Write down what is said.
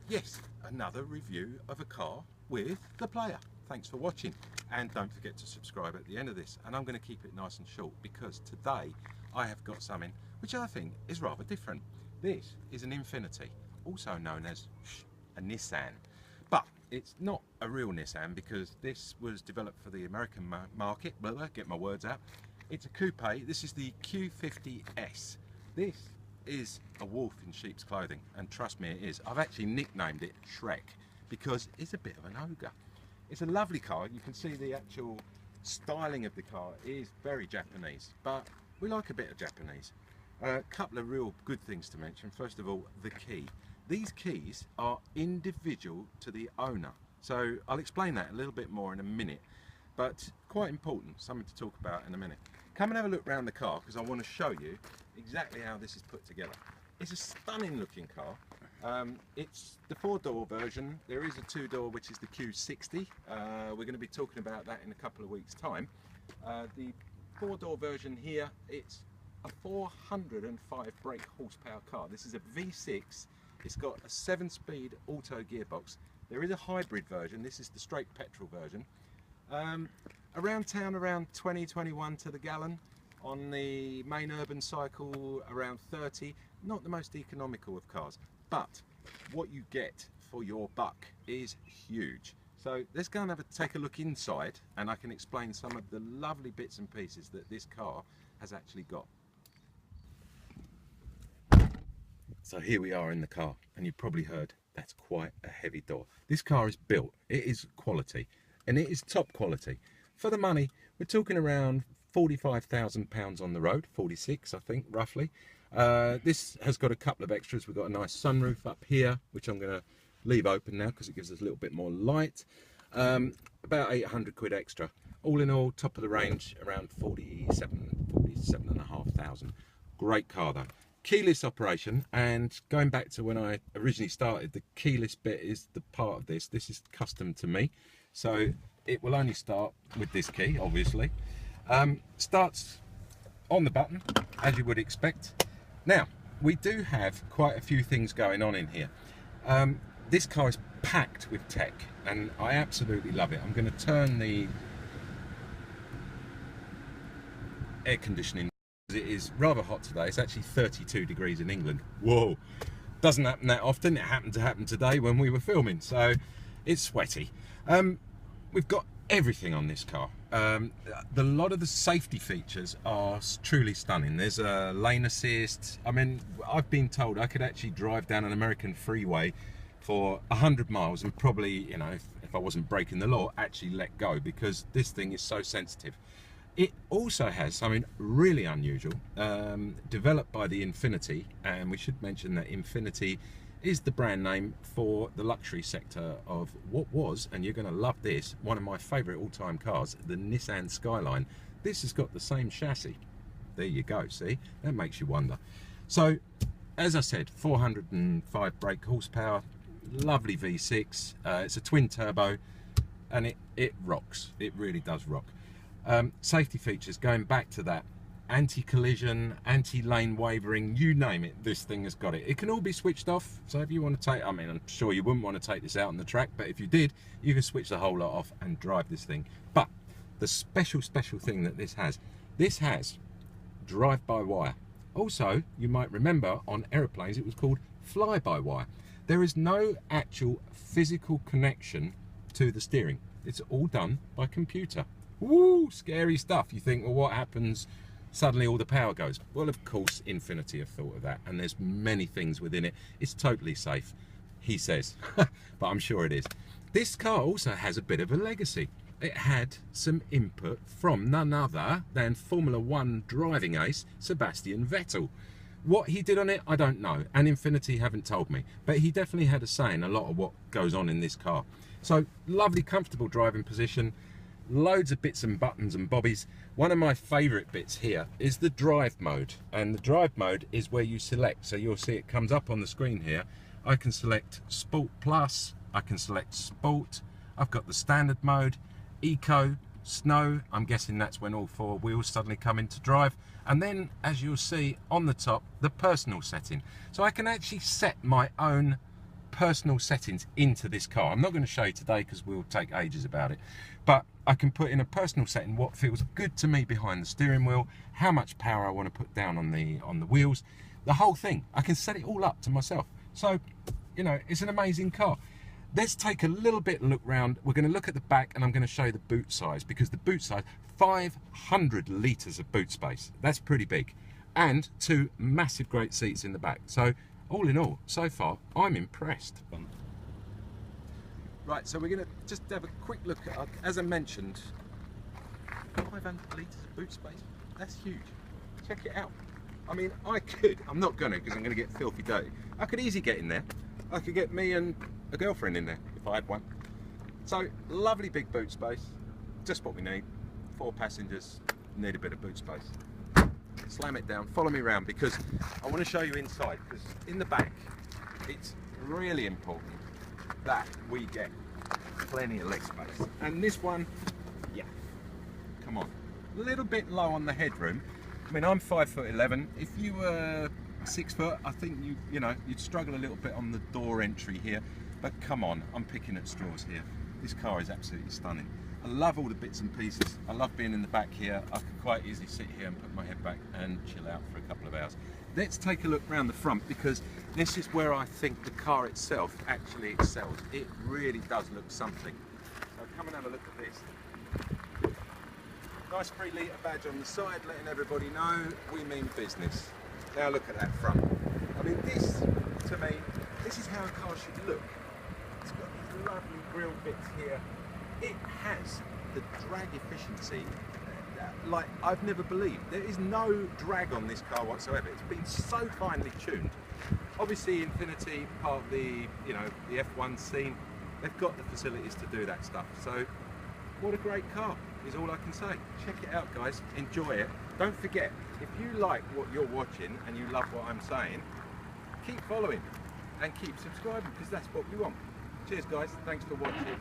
Yes, another review of a car with the player. Thanks for watching, and don't forget to subscribe at the end of this. And I'm going to keep it nice and short because today I have got something which I think is rather different. This is an Infiniti, also known as a Nissan, but it's not a real Nissan because this was developed for the American market. Get my words out. It's a coupe. This is the Q50s. This is a wolf in sheep's clothing, and trust me, it is. I've actually nicknamed it Shrek because it's a bit of an ogre. It's a lovely car. You can see the actual styling of the car is very Japanese, but we like a bit of Japanese. A couple of real good things to mention. First of all, the key. These keys are individual to the owner, so I'll explain that a little bit more in a minute, but quite important, something to talk about in a minute. Come and have a look around the car because I want to show you exactly how this is put together. It's a stunning looking car. It's the 4-door version. There is a 2-door which is the Q60. We're going to be talking about that in a couple of weeks time. The 4-door version here, it's a 405 brake horsepower car. This is a V6. It's got a 7-speed auto gearbox. There is a hybrid version. This is the straight petrol version. Around town around 20-21 to the gallon. On the main urban cycle around 30. Not the most economical of cars, but what you get for your buck is huge. So let's go and take a look inside, and I can explain some of the lovely bits and pieces that this car has actually got. So here we are in the car, and you probably heard that's quite a heavy door. This car is built, it is quality, and it is top quality. For the money, we're talking around £45,000 on the road, 46 I think roughly. This has got a couple of extras. We've got a nice sunroof up here, which I'm going to leave open now because it gives us a little bit more light. About 800 quid extra. All in all, top of the range, around 47,500. Great car though. Keyless operation, and going back to when I originally started, the keyless bit is the part of this. This is custom to me, so it will only start with this key, obviously. Starts on the button, as you would expect. Now, we do have quite a few things going on in here. This car is packed with tech, and I absolutely love it. I'm going to turn the air conditioning. It is rather hot today. It's actually 32 degrees in England. Whoa, doesn't happen that often. It happened to happen today when we were filming, so it's sweaty. We've got everything on this car. The lot of the safety features are truly stunning. There's a lane assist. I mean, I've been told I could actually drive down an American freeway for 100 miles and probably, you know, if I wasn't breaking the law, actually let go, because this thing is so sensitive. It also has something really unusual, developed by the Infiniti, and we should mention that Infiniti is the brand name for the luxury sector of what was, and you're going to love this, one of my favourite all-time cars, the Nissan Skyline. This has got the same chassis. There you go, see? That makes you wonder. So, as I said, 405 brake horsepower, lovely V6, it's a twin turbo, and it rocks. It really does rock. Safety features, going back to that, anti-collision, anti-lane wavering, you name it, this thing has got it. It can all be switched off, so if you want to take, I mean, I'm sure you wouldn't want to take this out on the track, but if you did, you can switch the whole lot off and drive this thing. But the special thing that this has drive-by-wire. Also, you might remember on aeroplanes it was called fly-by-wire. There is no actual physical connection to the steering. It's all done by computer. Woo, scary stuff. You think, well, what happens? Suddenly all the power goes. Well, of course, Infiniti have thought of that, and there's many things within it. It's totally safe, he says, but I'm sure it is. This car also has a bit of a legacy. It had some input from none other than Formula 1 driving ace Sebastian Vettel. What he did on it, I don't know, and Infiniti haven't told me, but he definitely had a say in a lot of what goes on in this car. So, lovely, comfortable driving position. Loads of bits and buttons and bobbies. One of my favourite bits here is the drive mode, and the drive mode is where you select, so you'll see it comes up on the screen here. I can select Sport Plus, I can select Sport, I've got the standard mode, Eco, Snow, I'm guessing that's when all 4 wheels suddenly come into drive, and then as you'll see on the top, the personal setting. So I can actually set my own personal settings into this car. I'm not going to show you today because we'll take ages about it, but I can put in a personal setting what feels good to me behind the steering wheel, how much power I want to put down on the wheels, the whole thing. I can set it all up to myself. So, you know, it's an amazing car. Let's take a little bit look round. We're going to look at the back and I'm going to show you the boot size, because the boot size, 500 litres of boot space. That's pretty big. And 2 massive great seats in the back. So all in all, so far, I'm impressed. Right, so we're going to just have a quick look at, as I mentioned, 500 litres of boot space. That's huge. Check it out. I mean, I'm not going to because I'm going to get filthy dirty. I could easily get in there. I could get me and a girlfriend in there if I had one. So lovely big boot space, just what we need. 4 passengers, need a bit of boot space. Slam it down, follow me around, because I want to show you inside, because in the back it's really important that we get plenty of leg space. And this one, yeah, come on, a little bit low on the headroom. I mean, I'm 5'11". If you were 6 foot, I think you'd struggle a little bit on the door entry here, but come on, I'm picking at straws here. This car is absolutely stunning. I love all the bits and pieces. I love being in the back here. I could quite easily sit here and put my head back and chill out for a couple of hours. Let's take a look around the front, because this is where I think the car itself actually excels. It really does look something. So come and have a look at this. Nice 3 litre badge on the side, letting everybody know we mean business. Now look at that front. I mean, this, to me, this is how a car should look. It's got these lovely grille bits here. It has the drag efficiency like I've never believed. There is no drag on this car whatsoever. It's been so finely tuned. Obviously, Infiniti, part of the the F1 scene, they've got the facilities to do that stuff. So, what a great car is all I can say. Check it out, guys. Enjoy it. Don't forget, if you like what you're watching and you love what I'm saying, keep following and keep subscribing, because that's what we want. Cheers, guys. Thanks for watching.